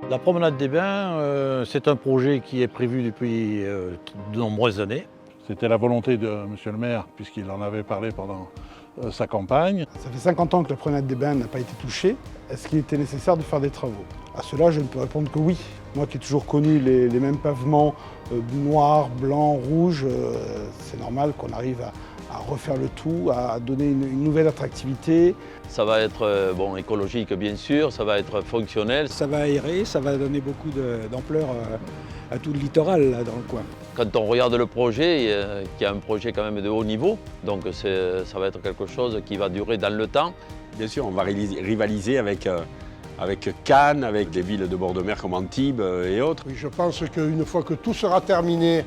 La promenade des Bains, c'est un projet qui est prévu depuis de nombreuses années. C'était la volonté de M. le maire, puisqu'il en avait parlé pendant sa campagne. Ça fait 50 ans que la promenade des Bains n'a pas été touchée. Est-ce qu'il était nécessaire de faire des travaux? À cela, je ne peux répondre que oui. Moi qui ai toujours connu les mêmes pavements noirs, blancs, rouges, c'est normal qu'on arrive à refaire le tout, à donner une nouvelle attractivité. Ça va être écologique bien sûr, ça va être fonctionnel. Ça va aérer, ça va donner beaucoup d'ampleur à tout le littoral là, dans le coin. Quand on regarde le projet, qui est un projet quand même de haut niveau, donc ça va être quelque chose qui va durer dans le temps. Bien sûr, on va rivaliser avec Cannes, avec des villes de bord de mer comme Antibes et autres. Oui, je pense qu'une fois que tout sera terminé,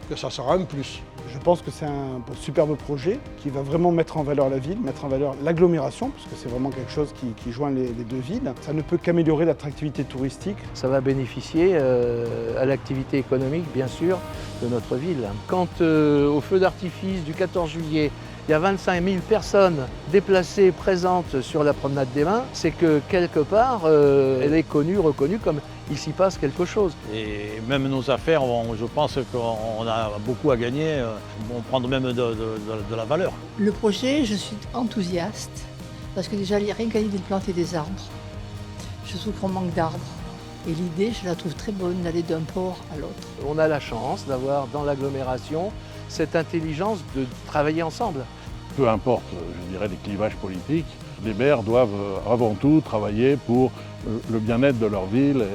que ça sera un plus. Je pense que c'est un superbe projet qui va vraiment mettre en valeur la ville, mettre en valeur l'agglomération, parce que c'est vraiment quelque chose qui joint les deux villes. Ça ne peut qu'améliorer l'attractivité touristique. Ça va bénéficier à l'activité économique, bien sûr, de notre ville. Quant au feu d'artifice du 14 juillet, il y a 25 000 personnes déplacées, présentes sur la promenade des Bains, c'est que quelque part, elle est connue, reconnue comme il s'y passe quelque chose. Et même nos affaires, je pense qu'on a beaucoup à gagner, vont prendre même de la valeur. Le projet, je suis enthousiaste, parce que déjà, rien qu'à l'idée de planter des arbres, je trouve qu'on manque d'arbres. Et l'idée, je la trouve très bonne d'aller d'un port à l'autre. On a la chance d'avoir dans l'agglomération cette intelligence de travailler ensemble. Peu importe, je dirais, les clivages politiques, les maires doivent avant tout travailler pour le bien-être de leur ville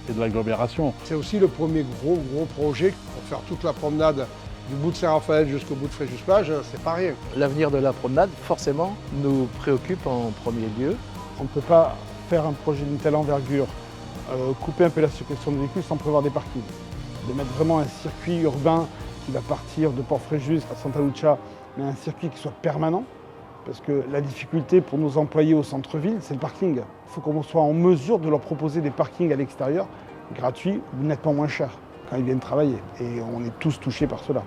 et de l'agglomération. C'est aussi le premier gros projet pour faire toute la promenade du bout de Saint-Raphaël jusqu'au bout de Fréjus-Plage, c'est pas rien. L'avenir de la promenade, forcément, nous préoccupe en premier lieu. On ne peut pas faire un projet d'une telle envergure, couper un peu la circulation des véhicules sans prévoir des parkings. De mettre vraiment un circuit urbain qui va partir de Port-Fréjus à Santa Lucia, mais un circuit qui soit permanent, parce que la difficulté pour nos employés au centre-ville, c'est le parking. Il faut qu'on soit en mesure de leur proposer des parkings à l'extérieur, gratuits ou nettement moins chers, quand ils viennent travailler. Et on est tous touchés par cela.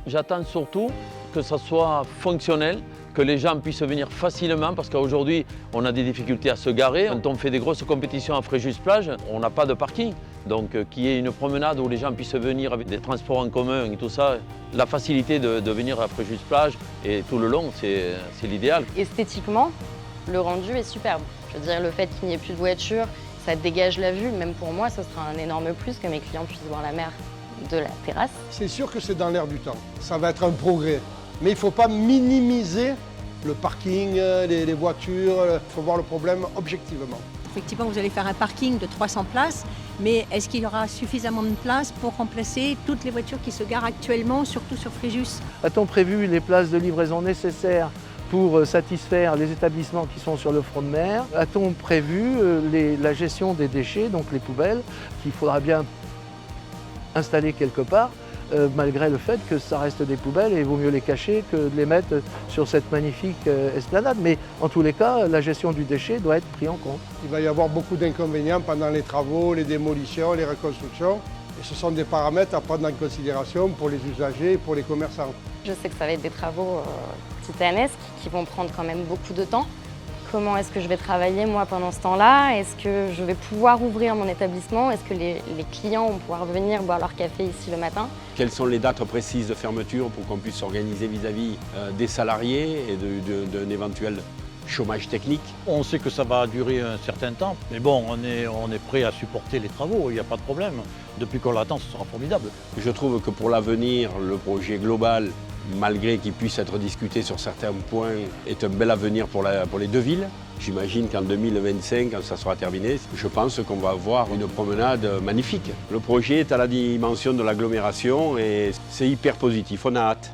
J'attends surtout que ça soit fonctionnel, que les gens puissent venir facilement, parce qu'aujourd'hui, on a des difficultés à se garer. Quand on fait des grosses compétitions à Fréjus-Plage, on n'a pas de parking. Donc qu'il y ait une promenade où les gens puissent venir avec des transports en commun et tout ça, la facilité de venir à Fréjus-Plage et tout le long, c'est l'idéal. Esthétiquement, le rendu est superbe. Je veux dire, le fait qu'il n'y ait plus de voitures, ça dégage la vue. Même pour moi, ce sera un énorme plus que mes clients puissent voir la mer de la terrasse. C'est sûr que c'est dans l'air du temps. Ça va être un progrès. Mais il ne faut pas minimiser le parking, les voitures. Il faut voir le problème objectivement. Effectivement, vous allez faire un parking de 300 places, mais est-ce qu'il y aura suffisamment de place pour remplacer toutes les voitures qui se garent actuellement, surtout sur Fréjus? A-t-on prévu les places de livraison nécessaires pour satisfaire les établissements qui sont sur le front de mer? A-t-on prévu la gestion des déchets, donc les poubelles, qu'il faudra bien installer quelque part, malgré le fait que ça reste des poubelles et il vaut mieux les cacher que de les mettre sur cette magnifique esplanade. Mais en tous les cas, la gestion du déchet doit être prise en compte. Il va y avoir beaucoup d'inconvénients pendant les travaux, les démolitions, les reconstructions. Et ce sont des paramètres à prendre en considération pour les usagers et pour les commerçants. Je sais que ça va être des travaux titanesques qui vont prendre quand même beaucoup de temps. Comment est-ce que je vais travailler moi pendant ce temps-là? Est-ce que je vais pouvoir ouvrir mon établissement? Est-ce que les clients vont pouvoir venir boire leur café ici le matin? Quelles sont les dates précises de fermeture pour qu'on puisse s'organiser vis-à-vis des salariés et d'un éventuel chômage technique? On sait que ça va durer un certain temps, mais bon, on est prêt à supporter les travaux, il n'y a pas de problème. Depuis qu'on l'attend, ce sera formidable. Je trouve que pour l'avenir, le projet global, malgré qu'il puisse être discuté sur certains points, est un bel avenir pour les deux villes. J'imagine qu'en 2025, quand ça sera terminé, je pense qu'on va avoir une promenade magnifique. Le projet est à la dimension de l'agglomération et c'est hyper positif, on a hâte.